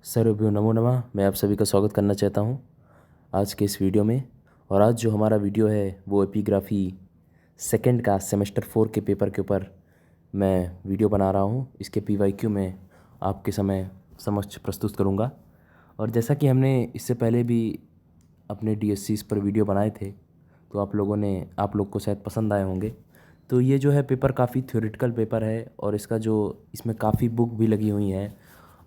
सर्वभ्यो नमो नमः। मैं आप सभी का स्वागत करना चाहता हूं आज के इस वीडियो में। और आज जो हमारा वीडियो है वो एपिग्राफी सेकंड का सेमेस्टर 4 के पेपर के ऊपर मैं वीडियो बना रहा हूं। इसके पीवाईक्यू में आपके समक्ष प्रस्तुत करूंगा। और जैसा कि हमने इससे पहले भी अपने डीएससीज पर वीडियो बनाए थे तो आप लोग को शायद पसंद आए होंगे। तो ये जो है पेपर काफ़ी थ्योरेटिकल पेपर है और इसमें काफ़ी बुक भी लगी हुई हैं।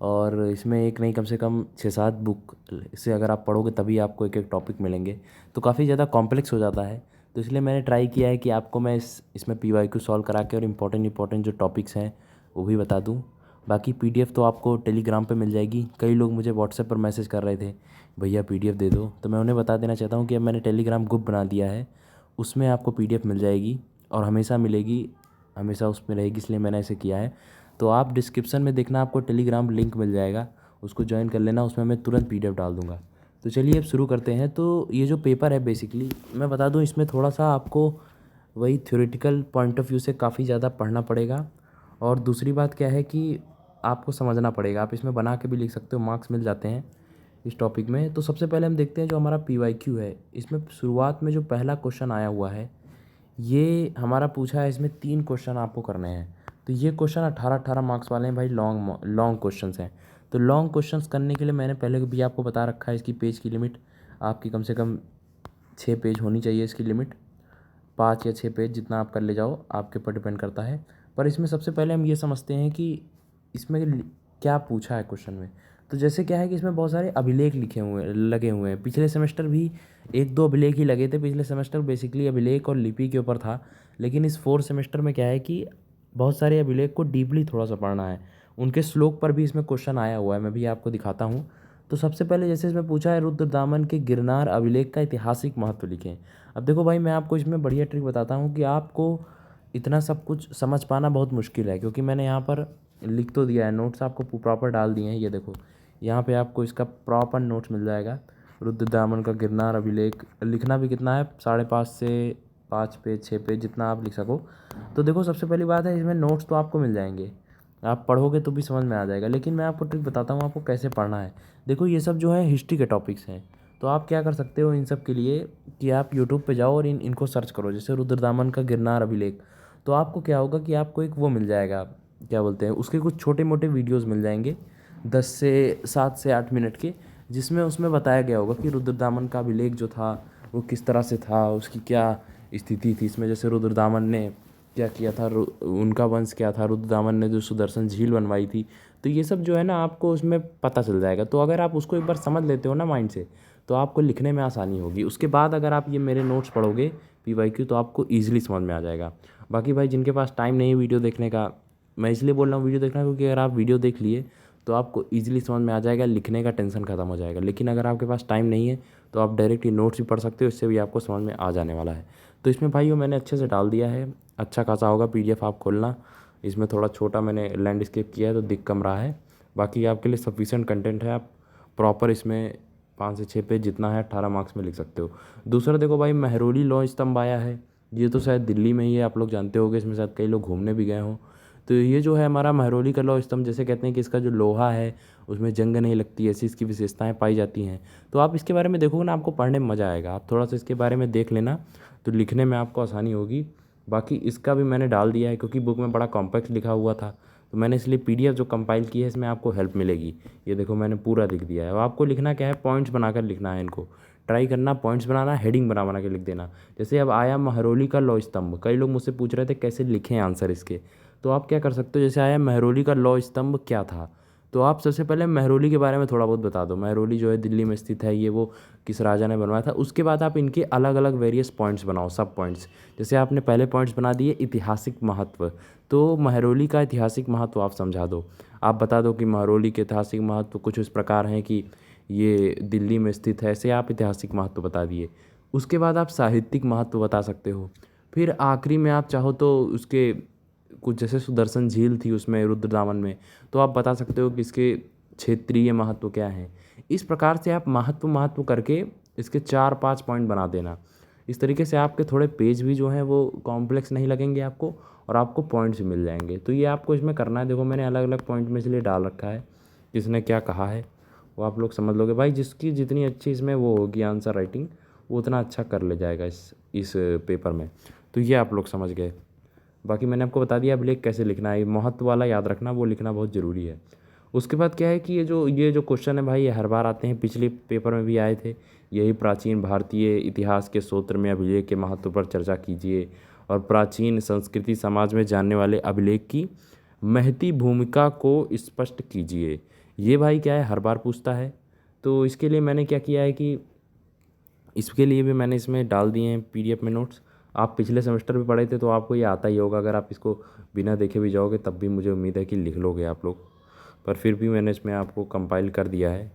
और इसमें एक नहीं कम से कम 6-7 बुक से अगर आप पढ़ोगे तभी आपको एक एक टॉपिक मिलेंगे। तो काफ़ी ज़्यादा कॉम्प्लेक्स हो जाता है। तो इसलिए मैंने ट्राई किया है कि आपको मैं इसमें पीवाईक्यू सॉल्व करा के और इम्पोर्टेंट जो टॉपिक्स हैं वो भी बता दूं। बाकी पीडीएफ तो आपको टेलीग्राम पे मिल जाएगी। कई लोग मुझे व्हाट्सएप पर मैसेज कर रहे थे, भैया पीडीएफ दे दो। तो मैं उन्हें बता देना चाहता हूँ कि अब मैंने टेलीग्राम ग्रुप बना दिया है, उसमें आपको पीडीएफ मिल जाएगी और हमेशा मिलेगी, हमेशा उसमें रहेगी, इसलिए मैंने ऐसे किया है। तो आप डिस्क्रिप्शन में देखना, आपको टेलीग्राम लिंक मिल जाएगा, उसको ज्वाइन कर लेना, उसमें मैं तुरंत पीडीएफ डाल दूँगा। तो चलिए अब शुरू करते हैं। तो ये जो पेपर है बेसिकली मैं बता दूँ, इसमें थोड़ा सा आपको वही थ्योरेटिकल पॉइंट ऑफ व्यू से काफ़ी ज़्यादा पढ़ना पड़ेगा। और दूसरी बात क्या है कि आपको समझना पड़ेगा। आप इसमें बना के भी लिख सकते हो, मार्क्स मिल जाते हैं इस टॉपिक में। तो सबसे पहले हम देखते हैं जो हमारा पीवाईक्यू है। इसमें शुरुआत में जो पहला क्वेश्चन आया हुआ है ये हमारा पूछा है, इसमें 3 क्वेश्चन आपको करने हैं। तो ये क्वेश्चन 18-18 मार्क्स वाले हैं भाई, लॉन्ग क्वेश्चंस हैं। तो लॉन्ग क्वेश्चंस करने के लिए मैंने पहले भी आपको बता रखा है, इसकी पेज की लिमिट आपकी कम से कम 6 पेज होनी चाहिए। इसकी लिमिट 5 या 6 पेज, जितना आप कर ले जाओ आपके ऊपर डिपेंड करता है। पर इसमें सबसे पहले हम ये समझते हैं कि इसमें क्या पूछा है क्वेश्चन में। तो जैसे क्या है कि इसमें बहुत सारे अभिलेख लगे हुए हैं। पिछले सेमेस्टर भी 1-2 अभिलेख ही लगे थे। पिछले सेमेस्टर बेसिकली अभिलेख और लिपि के ऊपर था, लेकिन इस 4th सेमेस्टर में क्या है कि बहुत सारे अभिलेख को डीपली थोड़ा सा पढ़ना है। उनके श्लोक पर भी इसमें क्वेश्चन आया हुआ है, मैं भी आपको दिखाता हूँ। तो सबसे पहले जैसे इसमें पूछा है, रुद्रदामन के गिरनार अभिलेख का ऐतिहासिक महत्व लिखें। अब देखो भाई, मैं आपको इसमें बढ़िया ट्रिक बताता हूँ कि आपको इतना सब कुछ समझ पाना बहुत मुश्किल है, क्योंकि मैंने यहाँ पर लिख तो दिया है, नोट्स आपको प्रॉपर डाल दिए हैं। ये देखो, यहाँ पे आपको इसका प्रॉपर नोट्स मिल जाएगा। रुद्रदामन का गिरनार अभिलेख लिखना भी कितना है, 5.5 से 5 पेज 6 पेज जितना आप लिख सको। तो देखो सबसे पहली बात है, इसमें नोट्स तो आपको मिल जाएंगे, आप पढ़ोगे तो भी समझ में आ जाएगा। लेकिन मैं आपको ट्रिक बताता हूँ आपको कैसे पढ़ना है। देखो ये सब जो है हिस्ट्री के टॉपिक्स हैं। तो आप क्या कर सकते हो इन सब के लिए कि आप यूट्यूब पे जाओ और इनको सर्च करो, जैसे रुद्रदामन का गिरनार अभिलेख। तो आपको क्या होगा कि आपको एक वो मिल जाएगा, क्या बोलते हैं, उसके कुछ छोटे मोटे वीडियोज़ मिल जाएंगे 10 से 7 से 8 मिनट के, जिसमें उसमें बताया गया होगा कि रुद्रदामन का अभिलेख जो था वो किस तरह से था, उसकी क्या स्थिति थी। इसमें जैसे रुद्रदामन ने क्या किया था, उनका वंश क्या था, रुद्रदामन ने जो सुदर्शन झील बनवाई थी। तो ये सब जो है ना आपको उसमें पता चल जाएगा। तो अगर आप उसको एक बार समझ लेते हो ना माइंड से, तो आपको लिखने में आसानी होगी। उसके बाद अगर आप ये मेरे नोट्स पढ़ोगे पीवाईक्यू, तो आपको ईजिली समझ में आ जाएगा। बाकी भाई जिनके पास टाइम नहीं है वीडियो देखने का, मैं इसलिए बोल रहा हूँ वीडियो देखना, क्योंकि अगर आप वीडियो देख लिए तो आपको ईजिली समझ में आ जाएगा, लिखने का टेंशन खत्म हो जाएगा। लेकिन अगर आपके पास टाइम नहीं है तो आप डायरेक्ट ही नोट्स भी पढ़ सकते हो, इससे भी आपको समझ में आ जाने वाला है। तो इसमें भाइयों मैंने अच्छे से डाल दिया है, अच्छा खासा होगा। पीडीएफ आप खोलना, इसमें थोड़ा छोटा मैंने लैंडस्केप किया है तो दिख कम रहा है। बाकी आपके लिए सफिशिएंट कंटेंट है, आप प्रॉपर इसमें 5 से 6 पेज जितना है 18 मार्क्स में लिख सकते हो। दूसरा देखो भाई, महरौली लौह स्तंभ आया है, ये तो शायद दिल्ली में ही है, आप लोग जानते होंगे। इसमें शायद कई लोग घूमने भी गए हों। तो ये जो है हमारा महरौली का लौह स्तंभ, जैसे कहते हैं कि इसका जो लोहा है उसमें जंग नहीं लगती, ऐसी इसकी विशेषताएं पाई जाती हैं। तो आप इसके बारे में देखोगे ना, आपको पढ़ने में मज़ा आएगा। आप थोड़ा सा इसके बारे में देख लेना तो लिखने में आपको आसानी होगी। बाकी इसका भी मैंने डाल दिया है, क्योंकि बुक में बड़ा कॉम्पैक्ट लिखा हुआ था, तो मैंने इसलिए पीडीएफ जो कंपाइल की है इसमें आपको हेल्प मिलेगी। ये देखो मैंने पूरा लिख दिया है। अब आपको लिखना क्या है, पॉइंट्स बनाकर लिखना है। इनको ट्राई करना, पॉइंट्स बनाना, हेडिंग बना बना के लिख देना। जैसे अब आया महरौली का लौह स्तंभ, कई लोग मुझसे पूछ रहे थे कैसे लिखें आंसर इसके। तो आप क्या कर सकते हो, जैसे आया महरौली का लौह स्तंभ क्या था, तो आप सबसे पहले महरौली के बारे में थोड़ा बहुत बता दो। महरौली जो है दिल्ली में स्थित है, ये वो किस राजा ने बनवाया था। उसके बाद आप इनके अलग अलग वेरियस पॉइंट्स बनाओ, सब पॉइंट्स। जैसे आपने पहले पॉइंट्स बना दिए ऐतिहासिक महत्व, तो महरौली का ऐतिहासिक महत्व आप समझा दो। आप बता दो कि महरौली के ऐतिहासिक महत्व कुछ इस प्रकार हैं कि ये दिल्ली में स्थित है, ऐसे आप ऐतिहासिक महत्व बता दिए। उसके बाद आप साहित्यिक महत्व बता सकते हो। फिर आखिरी में आप चाहो तो उसके कुछ, जैसे सुदर्शन झील थी उसमें रुद्रदामन में, तो आप बता सकते हो कि इसके क्षेत्रीय महत्व क्या है। इस प्रकार से आप महत्व महत्व करके इसके 4-5 पॉइंट बना देना। इस तरीके से आपके थोड़े पेज भी जो हैं वो कॉम्प्लेक्स नहीं लगेंगे आपको, और आपको पॉइंट्स मिल जाएंगे। तो ये आपको इसमें करना है। देखो मैंने अलग अलग पॉइंट में इसलिए डाल रखा है किसने क्या कहा है। वो आप लोग समझ लोगे भाई। जिसकी जितनी अच्छी इसमें वो होगी आंसर राइटिंग, वो उतना अच्छा कर ले जाएगा इस पेपर में। तो ये आप लोग समझ गए। बाकी मैंने आपको बता दिया अभिलेख कैसे लिखना है, महत्व वाला याद रखना, वो लिखना बहुत ज़रूरी है। उसके बाद क्या है कि ये जो क्वेश्चन है भाई, ये हर बार आते हैं, पिछले पेपर में भी आए थे। यही प्राचीन भारतीय इतिहास के सूत्र में अभिलेख के महत्व पर चर्चा कीजिए और प्राचीन संस्कृति समाज में जानने वाले अभिलेख की महती भूमिका को स्पष्ट कीजिए। ये भाई क्या है, हर बार पूछता है। तो इसके लिए मैंने क्या किया है कि इसके लिए भी मैंने इसमें डाल दिए हैं पीडीएफ में नोट्स। आप पिछले सेमेस्टर में पढ़े थे तो आपको ये आता ही होगा, अगर आप इसको बिना देखे भी जाओगे तब भी मुझे उम्मीद है कि लिख लोगे आप लोग। पर फिर भी मैंने इसमें आपको कंपाइल कर दिया है।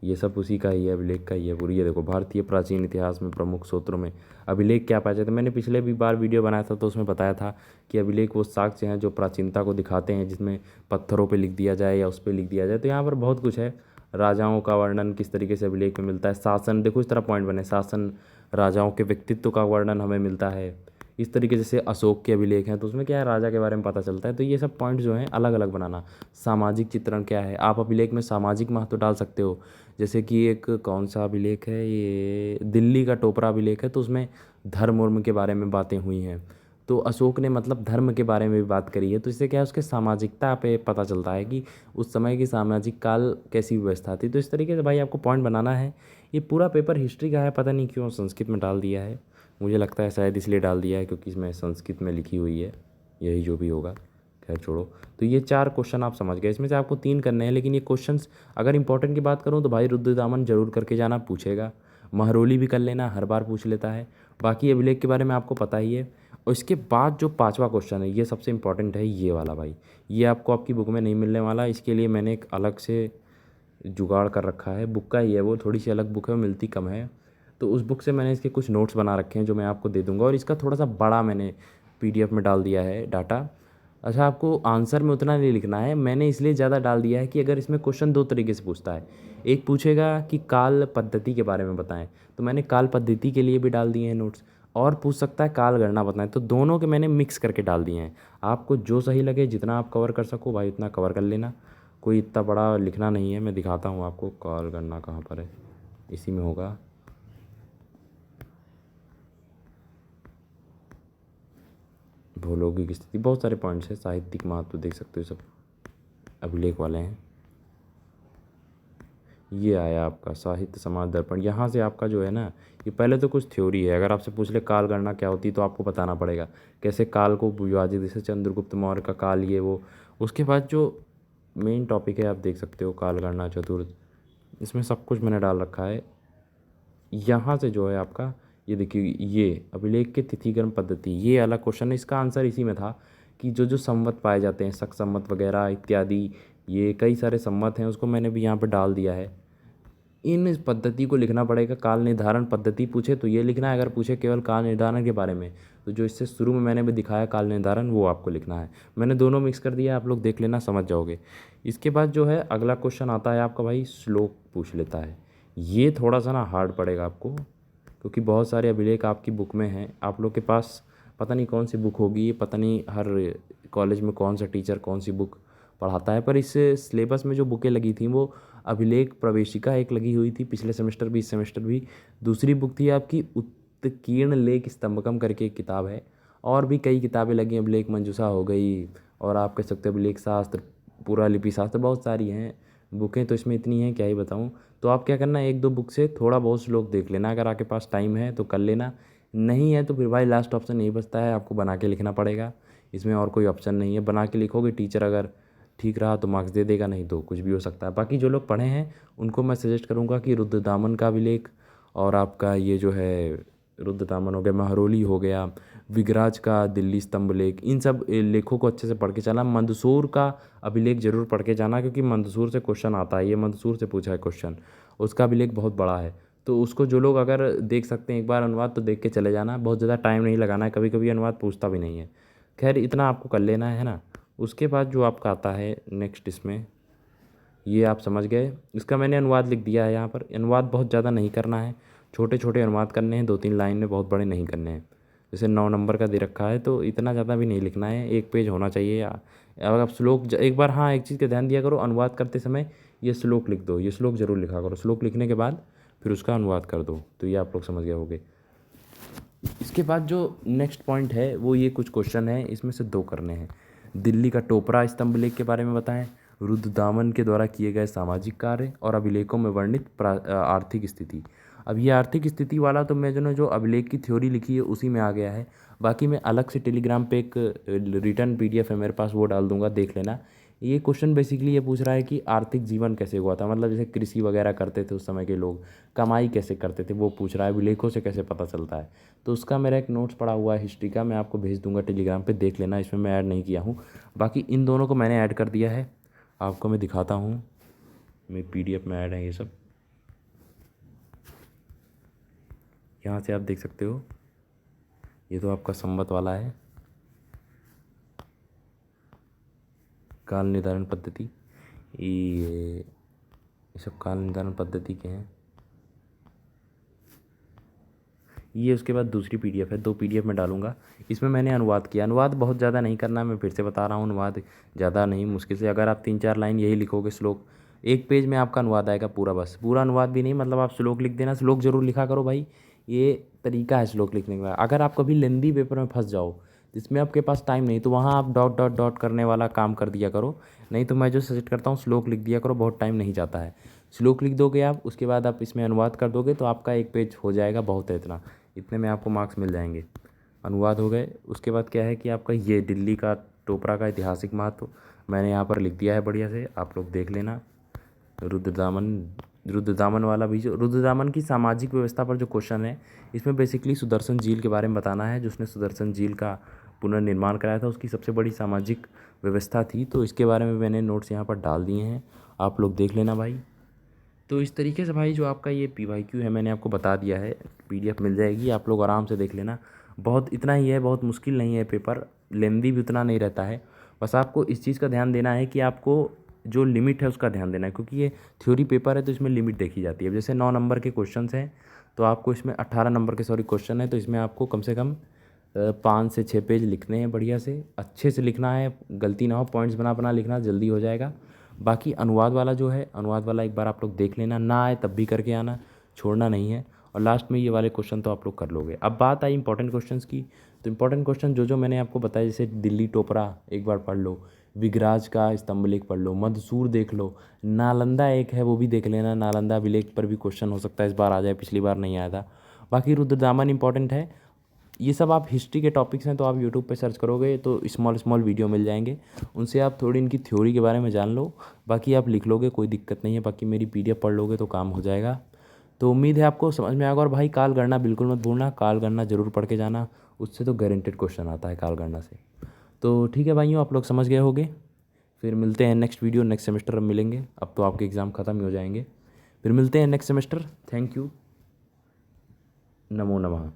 ये सब उसी का ही है, अभिलेख का ही है पूरी। ये देखो, भारतीय प्राचीन इतिहास में प्रमुख सूत्रों में अभिलेख क्या पाए जाते हैं। मैंने पिछले भी बार वीडियो बनाया था तो उसमें बताया था कि अभिलेख वो साक्ष्य हैं जो प्राचीनता को दिखाते हैं, जिसमें पत्थरों पे लिख दिया जाए या उस पर लिख दिया जाए। तो यहाँ पर बहुत कुछ है। राजाओं का वर्णन किस तरीके से अभिलेख में मिलता है, शासन, देखो इस तरह पॉइंट बने, शासन, राजाओं के व्यक्तित्व का वर्णन हमें मिलता है। इस तरीके से अशोक के अभिलेख हैं तो उसमें क्या है, राजा के बारे में पता चलता है। तो ये सब पॉइंट जो हैं अलग अलग बनाना। सामाजिक चित्रण क्या है, आप अभिलेख में सामाजिक महत्व डाल सकते हो। जैसे कि एक कौन सा अभिलेख है, ये दिल्ली का टोपरा अभिलेख है, तो उसमें धर्म वर्म के बारे में बातें हुई हैं। तो अशोक ने मतलब धर्म के बारे में भी बात करी है। तो इससे क्या है, उसके सामाजिकता पे पता चलता है कि उस समय की सामाजिक काल कैसी व्यवस्था थी। तो इस तरीके से भाई आपको पॉइंट बनाना है। ये पूरा पेपर हिस्ट्री का है, पता नहीं क्यों संस्कृत में डाल दिया है। मुझे लगता है शायद इसलिए डाल दिया है क्योंकि इसमें संस्कृत में लिखी हुई है, यही जो भी होगा, खैर छोड़ो। तो ये 4 क्वेश्चन आप समझ गए। इसमें से आपको 3 करने हैं, लेकिन ये क्वेश्चंस अगर इंपॉर्टेंट की बात करूँ तो भाई रुद्रदामन जरूर करके जाना, पूछेगा। महरोली भी कर लेना, हर बार पूछ लेता है। बाकी अभिलेख के बारे में आपको पता ही है। और इसके बाद जो 5वां क्वेश्चन है, ये सबसे इंपॉर्टेंट है, ये वाला भाई। ये आपको आपकी बुक में नहीं मिलने वाला। इसके लिए मैंने एक अलग से जुगाड़ कर रखा है। बुक का ही है वो, थोड़ी सी अलग बुक है, वो मिलती कम है। तो उस बुक से मैंने इसके कुछ नोट्स बना रखे हैं जो मैं आपको दे दूंगा। और इसका थोड़ा सा बड़ा मैंने पीडीएफ में डाल दिया है डाटा। अच्छा, आपको आंसर में उतना नहीं लिखना है, मैंने इसलिए ज़्यादा डाल दिया है कि अगर इसमें क्वेश्चन 2 तरीके से पूछता है। एक पूछेगा कि काल पद्धति के बारे में बताएं, तो मैंने काल पद्धति के लिए भी डाल दिए हैं नोट्स। और पूछ सकता है काल गणना बताएं, तो दोनों के मैंने मिक्स करके डाल दिए हैं। आपको जो सही लगे, जितना आप कवर कर सको भाई उतना कवर कर लेना। कोई इतना बड़ा लिखना नहीं है। मैं दिखाता हूँ आपको काल गणना कहाँ पर है, इसी में होगा। भौगोलिक स्थिति, बहुत सारे पॉइंट्स हैं। साहित्यिक महत्व देख सकते हो, सब अभिलेख वाले हैं। ये आया आपका साहित्य समाज दर्पण। यहाँ से आपका जो है ना, ये पहले तो कुछ थ्योरी है। अगर आपसे पूछ ले काल गणना क्या होती, तो आपको बताना पड़ेगा कैसे काल को विभाजित, जैसे चंद्रगुप्त मौर्य का काल, ये वो। उसके बाद जो मेन टॉपिक है आप देख सकते हो, काल गणना चतुर्थ, इसमें सब कुछ मैंने डाल रखा है। यहाँ से जो है आपका, ये देखिए, ये अभिलेख के तिथिकरण पद्धति, ये अलग क्वेश्चन है। इसका आंसर इसी में था कि जो जो संवत पाए जाते हैं, शक संवत वगैरह इत्यादि, ये कई सारे संवत हैं, उसको मैंने भी यहाँ पे डाल दिया है। इन पद्धति को लिखना पड़ेगा। काल निर्धारण पद्धति पूछे तो ये लिखना है, अगर पूछे केवल काल निर्धारण के बारे में तो जो इससे शुरू में मैंने भी दिखाया काल निर्धारण, वो आपको लिखना है। मैंने दोनों मिक्स कर दिया, आप लोग देख लेना, समझ जाओगे। इसके बाद जो है अगला क्वेश्चन आता है आपका भाई, श्लोक पूछ लेता है। ये थोड़ा सा ना हार्ड पड़ेगा आपको, क्योंकि बहुत सारे अभिलेख आपकी बुक में हैं। आप लोग के पास पता नहीं कौन सी बुक होगी, पता नहीं हर कॉलेज में कौन सा टीचर कौन सी बुक पढ़ाता है। पर इस सिलेबस में जो बुकें लगी थी वो अभिलेख प्रवेशिका एक लगी हुई थी पिछले सेमेस्टर भी, इस सेमेस्टर भी। दूसरी बुक थी आपकी उत्कीर्ण लेख स्तंभकम करके एक किताब है। और भी कई किताबें लगी, अभिलेख मंजूषा हो गई, और आप कह सकते हो अभिलेख शास्त्र, पूरा लिपि शास्त्र, बहुत सारी हैं बुकें। तो इसमें इतनी हैं क्या ही बताऊँ। तो आप क्या करना, 1-2 बुक से थोड़ा बहुत श्लोक देख लेना, अगर आपके पास टाइम है तो कर लेना, नहीं है तो फिर भाई लास्ट ऑप्शन नहीं बचता है, आपको बना के लिखना पड़ेगा। इसमें और कोई ऑप्शन नहीं है, बना के लिखोगे, टीचर अगर ठीक रहा तो मार्क्स दे देगा, नहीं तो कुछ भी हो सकता है। बाकी जो लोग पढ़े हैं उनको मैं सजेस्ट करूँगा कि रुद्रदामन का अभिलेख, और आपका ये जो है रुद्रदामन हो गया, महरोली हो गया, विगराज का दिल्ली स्तंभ लेख, इन सब लेखों को अच्छे से पढ़ के चलना। मंदसूर का अभिलेख जरूर पढ़ के जाना, क्योंकि मंदसूर से क्वेश्चन आता है, ये मंदसूर से पूछा है क्वेश्चन। उसका अभिलेख बहुत बड़ा है, तो उसको जो लोग अगर देख सकते हैं एक बार अनुवाद, तो देख के चले जाना, बहुत ज़्यादा टाइम नहीं लगाना है, कभी कभी अनुवाद पूछता भी नहीं है। खैर इतना आपको कर लेना है ना। उसके बाद जो आपका आता है नेक्स्ट, इसमें ये आप समझ गए। इसका मैंने अनुवाद लिख दिया है यहाँ पर। अनुवाद बहुत ज़्यादा नहीं करना है, छोटे छोटे अनुवाद करने हैं, 2-3 लाइन में, बहुत बड़े नहीं करने हैं। जैसे 9 नंबर का दे रखा है तो इतना ज़्यादा भी नहीं लिखना है, 1 पेज होना चाहिए। अगर आप श्लोक एक बार हाँ एक चीज़ का ध्यान दिया करो, अनुवाद करते समय ये श्लोक लिख दो, ये श्लोक ज़रूर लिखा करो। श्लोक लिखने के बाद फिर उसका अनुवाद कर दो, तो ये आप लोग समझ गए होंगे। इसके बाद जो नेक्स्ट पॉइंट है वो ये कुछ क्वेश्चन है, इसमें से 2 करने हैं। दिल्ली का टोपरा स्तंभ लेख के बारे में बताएं, रुद्रदामन के द्वारा किए गए सामाजिक कार्य और अभिलेखों में वर्णित आर्थिक स्थिति। अब ये आर्थिक स्थिति वाला तो मैं जो अभिलेख की थ्योरी लिखी है उसी में आ गया है। बाकी मैं अलग से टेलीग्राम पे एक रिटर्न पीडीएफ है मेरे पास, वो डाल दूंगा, देख लेना। ये क्वेश्चन बेसिकली ये पूछ रहा है कि आर्थिक जीवन कैसे हुआ था, मतलब जैसे कृषि वगैरह करते थे उस समय के लोग, कमाई कैसे करते थे वो पूछ रहा है, अभिलेखों से कैसे पता चलता है। तो उसका मेरा एक नोट्स पड़ा हुआ है हिस्ट्री का, मैं आपको भेज दूंगा टेलीग्राम पे, देख लेना, इसमें मैं ऐड नहीं किया हूँ। बाकी इन दोनों को मैंने ऐड कर दिया है, आपको मैं दिखाता हूँ, मेरी पीडीएफ में ऐड है ये सब। यहाँ से आप देख सकते हो, ये तो आपका संवत वाला है, काल निर्धारण पद्धति, ये सब काल निर्धारण पद्धति के हैं। ये उसके बाद दूसरी पीडीएफ है, 2 पीडीएफ में डालूंगा। इसमें मैंने अनुवाद किया, अनुवाद बहुत ज़्यादा नहीं करना है, मैं फिर से बता रहा हूँ, अनुवाद ज़्यादा नहीं, मुश्किल से अगर आप 3-4 लाइन यही लिखोगे श्लोक, 1 पेज में आपका अनुवाद आएगा पूरा, बस पूरा अनुवाद भी नहीं, मतलब आप श्लोक लिख देना, श्लोक जरूर लिखा करो भाई, ये तरीका है श्लोक लिखने का। अगर आप कभी लेंदी पेपर में फंस जाओ जिसमें आपके पास टाइम नहीं, तो वहाँ आप डॉट डॉट डॉट करने वाला काम कर दिया करो, नहीं तो मैं जो सजेस्ट करता हूँ श्लोक लिख दिया करो, बहुत टाइम नहीं जाता है। श्लोक लिख दोगे आप, उसके बाद आप इसमें अनुवाद कर दोगे तो आपका 1 पेज हो जाएगा, बहुत है इतना, इतने में आपको मार्क्स मिल जाएंगे। अनुवाद हो गए, उसके बाद क्या है कि आपका ये दिल्ली का टोपरा का ऐतिहासिक महत्व मैंने यहाँ पर लिख दिया है बढ़िया से, आप लोग देख लेना। रुद्रदामन, रुद्रदामन वाला भी, जो रुद्रदामन की सामाजिक व्यवस्था पर जो क्वेश्चन है, इसमें बेसिकली सुदर्शन झील के बारे में बताना है, जिसने सुदर्शन झील का पुनर्निर्माण कराया था, उसकी सबसे बड़ी सामाजिक व्यवस्था थी, तो इसके बारे में मैंने नोट्स यहाँ पर डाल दिए हैं, आप लोग देख लेना भाई। तो इस तरीके से भाई जो आपका ये PYQ है मैंने आपको बता दिया है, पीडीएफ मिल जाएगी, आप लोग आराम से देख लेना। बहुत इतना ही है, बहुत मुश्किल नहीं है पेपर, लेंदी भी उतना नहीं रहता है। बस आपको इस चीज़ का ध्यान देना है कि आपको जो लिमिट है उसका ध्यान देना है, क्योंकि ये थ्योरी पेपर है तो इसमें लिमिट देखी जाती है। जैसे 9 नंबर के क्वेश्चन हैं तो आपको इसमें 18 नंबर के क्वेश्चन है, तो इसमें आपको कम से कम 5 से 6 पेज लिखने हैं, बढ़िया से अच्छे से लिखना है, गलती ना हो, पॉइंट्स बना बना लिखना, जल्दी हो जाएगा। बाकी अनुवाद वाला जो है, अनुवाद वाला एक बार आप लोग देख लेना, ना आए तब भी करके आना, छोड़ना नहीं है। और लास्ट में ये वाले क्वेश्चन तो आप लोग कर लोगे। अब बात आई इंपॉर्टेंट क्वेश्चंस की, तो इंपॉर्टेंट क्वेश्चन जो मैंने आपको बताया, जैसे दिल्ली टोपरा एक बार पढ़ लो, विगराज का स्तंभ लेख पढ़ लो, मदसूर देख लो, नालंदा एक है वो भी देख लेना, नालंदा अभिलेख पर भी क्वेश्चन हो सकता है इस बार आ जाए, पिछली बार नहीं आया था। बाकी रुद्रदामन इंपॉर्टेंट है। ये सब आप हिस्ट्री के टॉपिक्स हैं तो आप यूट्यूब पे सर्च करोगे तो स्मॉल स्मॉल वीडियो मिल जाएंगे, उनसे आप थोड़ी इनकी थ्योरी के बारे में जान लो, बाकी आप लिख लोगे, कोई दिक्कत नहीं है, बाकी मेरी पीडीएफ पढ़ लोगे तो काम हो जाएगा। तो उम्मीद है आपको समझ में आएगा। और भाई काल गणना बिल्कुल मत भूलना, काल गणना जरूर पढ़ के जाना, उससे तो गारंटेड क्वेश्चन आता है काल गणना से। तो ठीक है भाइयों, आप लोग समझ गए होंगे। फिर मिलते हैं नेक्स्ट वीडियो, नेक्स्ट सेमेस्टर में मिलेंगे, अब तो आपके एग्ज़ाम ख़त्म ही हो जाएंगे। फिर मिलते हैं नेक्स्ट सेमेस्टर, थैंक यू, नमो नमः।